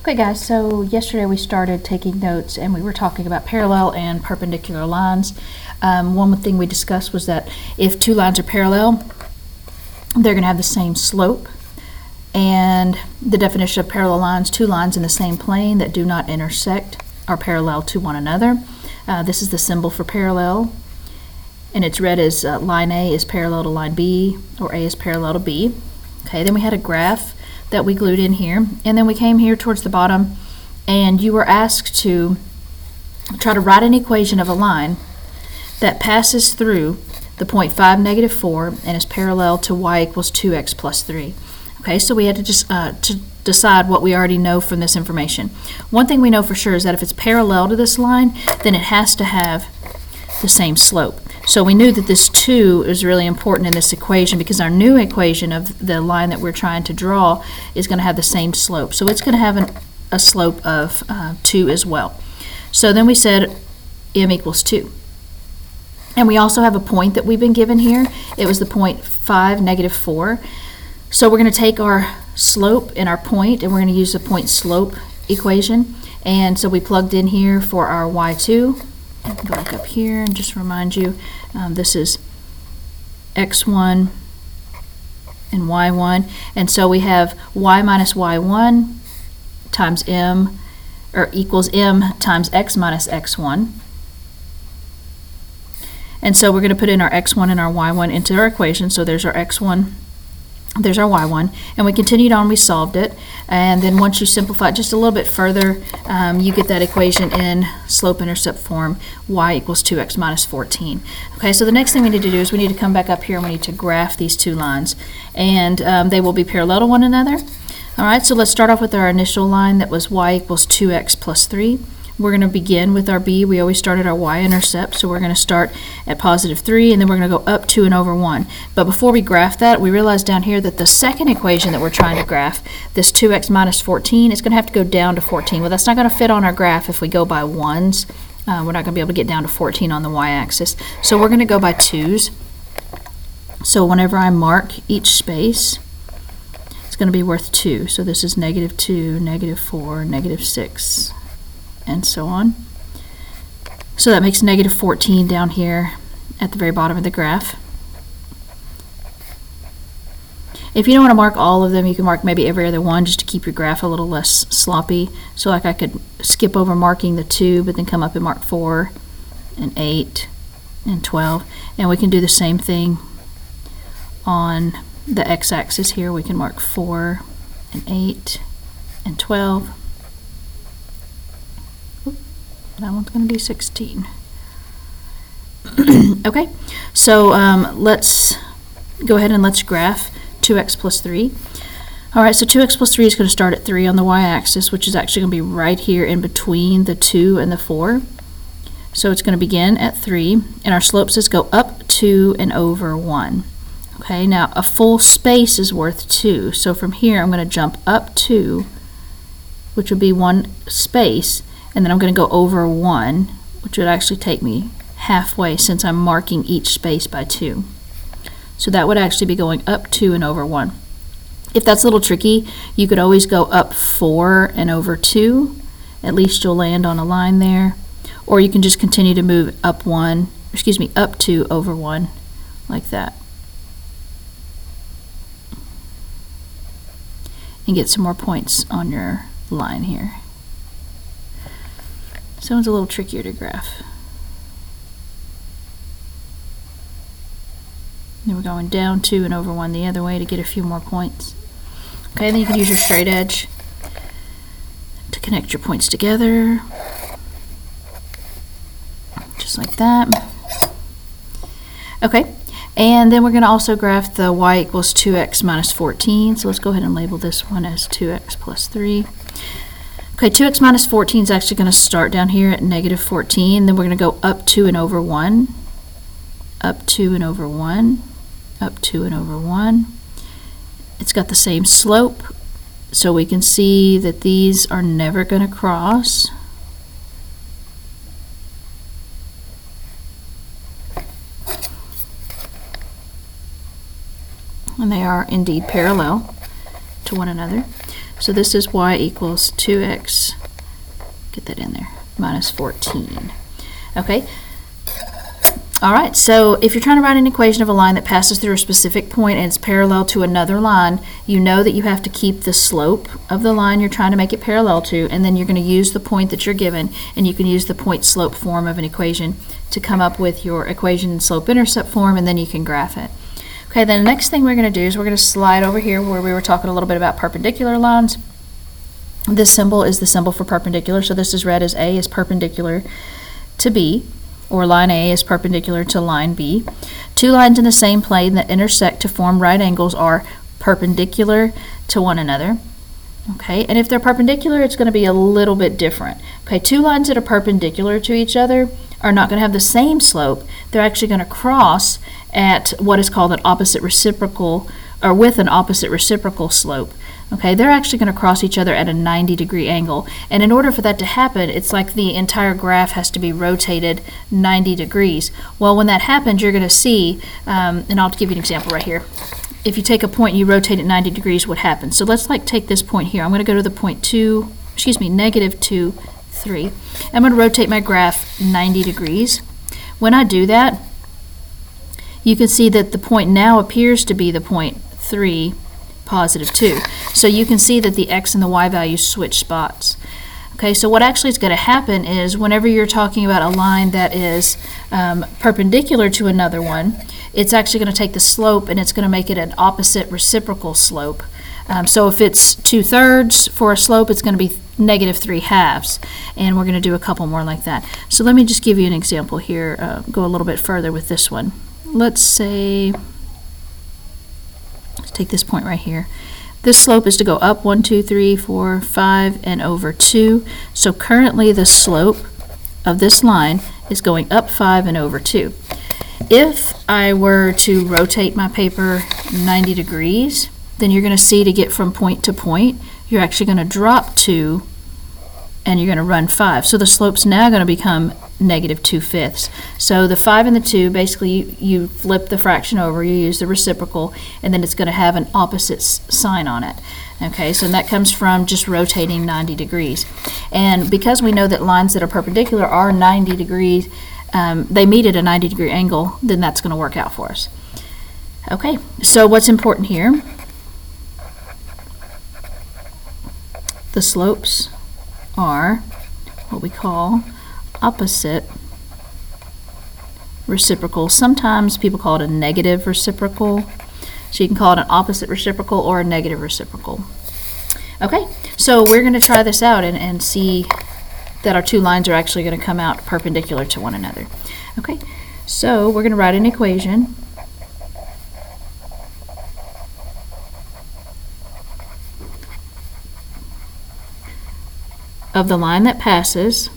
Okay guys, so yesterday we started taking notes and we were talking about parallel and perpendicular lines. One thing we discussed was that if two lines are parallel, they're going to have the same slope. And the definition of parallel lines, two lines in the same plane that do not intersect are parallel to one another. This is the symbol for parallel, and it's read as line A is parallel to line B, or A is parallel to B. Okay, then we had a graph that we glued in here, and then we came here towards the bottom and you were asked to try to write an equation of a line that passes through the point 5, negative 4 and is parallel to y equals 2x plus 3. Okay, so we had to just to decide what we already know from this information. One thing we know for sure is that if it's parallel to this line, then it has to have the same slope. So we knew that this 2 is really important in this equation because our new equation of the line that we're trying to draw is going to have the same slope. So it's going to have a slope of 2 as well. So then we said m equals 2. And we also have a point that we've been given here. It was the point 5, negative 4. So we're going to take our slope and our point, and we're going to use the point slope equation. And so we plugged in here for our y2. Go back up here and just remind you, this is x1 and y1, and so we have y minus y1 times m, or equals m times x minus x1. And so we're going to put in our x1 and our y1 into our equation. So there's our x1, there's our y1, and we continued on, we solved it, and then once you simplify it just a little bit further, you get that equation in slope-intercept form, y equals 2x minus 14. Okay, so the next thing we need to do is we need to come back up here and we need to graph these two lines, and they will be parallel to one another. Alright, so let's start off with our initial line that was y equals 2x plus 3. We're going to begin with our b. We always start at our y-intercept, so we're going to start at positive 3, and then we're going to go up 2 and over 1. But before we graph that, we realize down here that the second equation that we're trying to graph, this 2x minus 14, is going to have to go down to 14. Well, that's not going to fit on our graph if we go by 1s. We're not going to be able to get down to 14 on the y-axis. So we're going to go by 2s. So whenever I mark each space, it's going to be worth 2. So this is negative 2, negative 4, negative 6. And so on. So that makes negative 14 down here at the very bottom of the graph. If you don't want to mark all of them, you can mark maybe every other one just to keep your graph a little less sloppy. So like I could skip over marking the 2, but then come up and mark 4 and 8 and 12. And we can do the same thing on the x-axis here. We can mark 4 and 8 and 12. That one's going to be 16. Okay, so let's go ahead and let's graph 2x plus 3. Alright, so 2x plus 3 is going to start at 3 on the y-axis, which is actually going to be right here in between the 2 and the 4. So it's going to begin at 3, and our slope says go up 2 and over 1. Okay, now a full space is worth 2, so from here I'm going to jump up 2, which would be one space, and then I'm going to go over 1, which would actually take me halfway since I'm marking each space by 2. So that would actually be going up 2 and over 1. If that's a little tricky, you could always go up 4 and over 2. At least you'll land on a line there. Or you can just continue to move up 2 over 1, like that. And get some more points on your line here. This one's a little trickier to graph. Then we're going down 2 and over 1 the other way to get a few more points. Okay, then you can use your straight edge to connect your points together. Just like that. Okay, and then we're going to also graph the y equals 2x minus 14. So let's go ahead and label this one as 2x plus 3. Okay, 2x minus 14 is actually going to start down here at negative 14. Then we're going to go up 2 and over 1, up 2 and over 1, up 2 and over 1. It's got the same slope, so we can see that these are never going to cross. And they are indeed parallel to one another. So this is y equals 2x, get that in there, minus 14. Okay. All right, so if you're trying to write an equation of a line that passes through a specific point and it's parallel to another line, you know that you have to keep the slope of the line you're trying to make it parallel to, and then you're going to use the point that you're given, and you can use the point-slope form of an equation to come up with your equation in slope-intercept form, and then you can graph it. Okay, then the next thing we're going to do is we're going to slide over here where we were talking a little bit about perpendicular lines. This symbol is the symbol for perpendicular, so this is read as A is perpendicular to B, or line A is perpendicular to line B. Two lines in the same plane that intersect to form right angles are perpendicular to one another. Okay, and if they're perpendicular, it's going to be a little bit different. Okay, two lines that are perpendicular to each other are not going to have the same slope. They're actually going to cross at what is called an opposite reciprocal, or with an opposite reciprocal slope. Okay, they're actually going to cross each other at a 90-degree angle. And in order for that to happen, it's like the entire graph has to be rotated 90 degrees. Well, when that happens, you're going to see, and I'll give you an example right here. If you take a point and you rotate it 90 degrees, what happens? So let's take this point here. I'm going to go to the point negative 2, 3. I'm going to rotate my graph 90 degrees. When I do that, you can see that the point now appears to be the point 3, positive 2. So you can see that the x and the y values switch spots. Okay, so what actually is going to happen is whenever you're talking about a line that is perpendicular to another one, it's actually going to take the slope and it's going to make it an opposite reciprocal slope. So if it's 2/3 for a slope, it's going to be negative 3/2, and we're going to do a couple more like that. So let me just give you an example here, go a little bit further with this one. Let's say, let's take this point right here. This slope is to go up 1, 2, 3, 4, 5, and over 2. So currently the slope of this line is going up 5 and over 2. If I were to rotate my paper 90 degrees, then you're going to see to get from point to point, you're actually going to drop 2 and you're going to run 5. So the slope's now going to become negative 2/5. So the 5 and the 2, basically you flip the fraction over, you use the reciprocal, and then it's going to have an opposite sign on it. Okay, so that comes from just rotating 90 degrees. And because we know that lines that are perpendicular are 90 degrees, they meet at a 90-degree angle, then that's going to work out for us. Okay, so what's important here? The slopes are what we call opposite reciprocal. Sometimes people call it a negative reciprocal. So you can call it an opposite reciprocal or a negative reciprocal. Okay, so we're going to try this out and see that our two lines are actually going to come out perpendicular to one another. Okay, so we're going to write an equation of the line that passes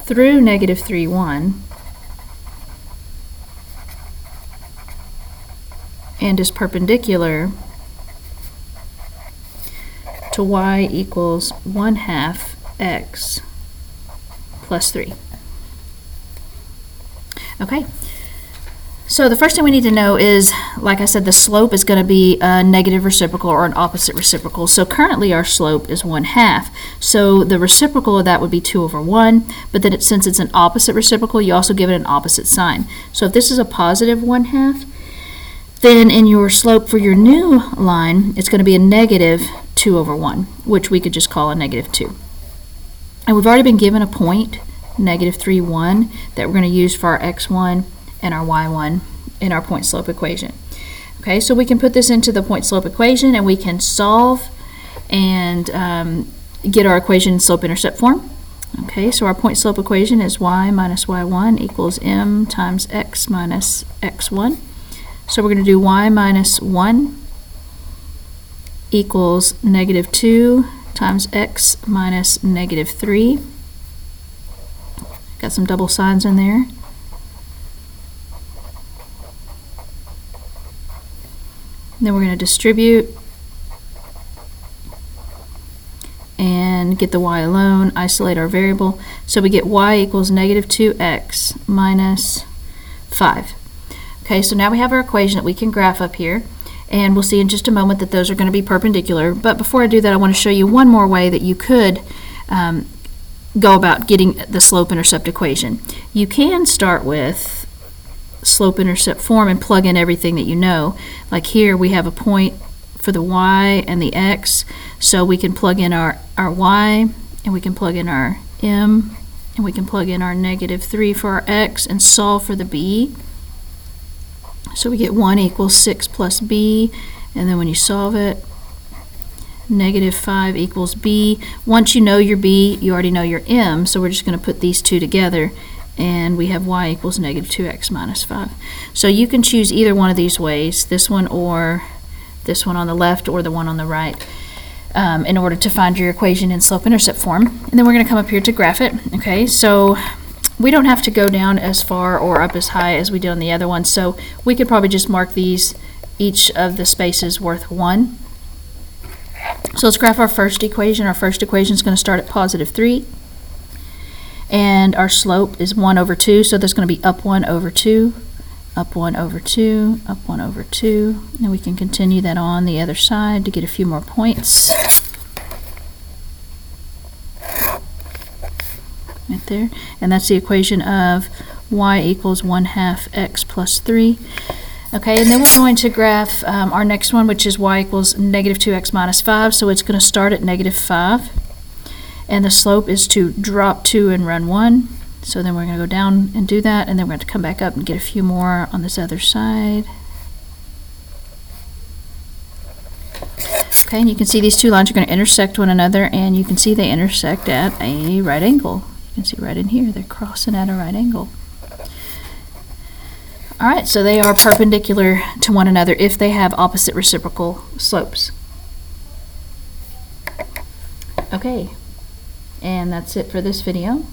through negative 3, 1 and is perpendicular to y equals 1/2 x plus 3. Okay. So the first thing we need to know is, like I said, the slope is going to be a negative reciprocal or an opposite reciprocal. So currently our slope is 1/2. So the reciprocal of that would be 2/1, but then since it's an opposite reciprocal, you also give it an opposite sign. So if this is a positive 1/2, then in your slope for your new line, it's going to be a negative 2/1, which we could just call a negative 2. And we've already been given a point, negative 3, 1, that we're going to use for our x1 and our y1 in our point slope equation. Okay, so we can put this into the point slope equation and we can solve and get our equation in slope intercept form. Okay, so our point slope equation is y minus y1 equals m times x minus x1. So we're going to do y minus 1 equals negative 2 times x minus negative 3. Got some double signs in there. Then we're going to distribute and get the y alone, isolate our variable. So we get y equals negative 2x minus 5. Okay, so now we have our equation that we can graph up here, and we'll see in just a moment that those are going to be perpendicular. But before I do that, I want to show you one more way that you could go about getting the slope-intercept equation. You can start with slope-intercept form and plug in everything that you know. Like here we have a point for the y and the x, so we can plug in our y, and we can plug in our m, and we can plug in our -3 for our x and solve for the b. So we get 1 equals 6 plus b, and then when you solve it, -5 equals b. Once you know your b, you already know your m, so we're just going to put these two together, and we have y equals -2x minus 5. So you can choose either one of these ways, this one or this one on the left or the one on the right, in order to find your equation in slope-intercept form. And then we're going to come up here to graph it. Okay, so we don't have to go down as far or up as high as we did on the other one, so we could probably just mark these, each of the spaces worth 1. So let's graph our first equation. Our first equation is going to start at +3. And our slope is 1 over 2, so there's going to be up 1 over 2, up 1 over 2, up 1 over 2, and we can continue that on the other side to get a few more points. Right there. And that's the equation of y equals 1/2 x plus 3. Okay, and then we're going to graph our next one, which is y equals -2x minus 5, so it's going to start at -5. And the slope is to drop 2 and run 1. So then we're going to go down and do that, and then we're going to come back up and get a few more on this other side. Okay, and you can see these two lines are going to intersect one another, and you can see they intersect at a right angle. You can see right in here, they're crossing at a right angle. All right, so they are perpendicular to one another if they have opposite reciprocal slopes. Okay. And that's it for this video.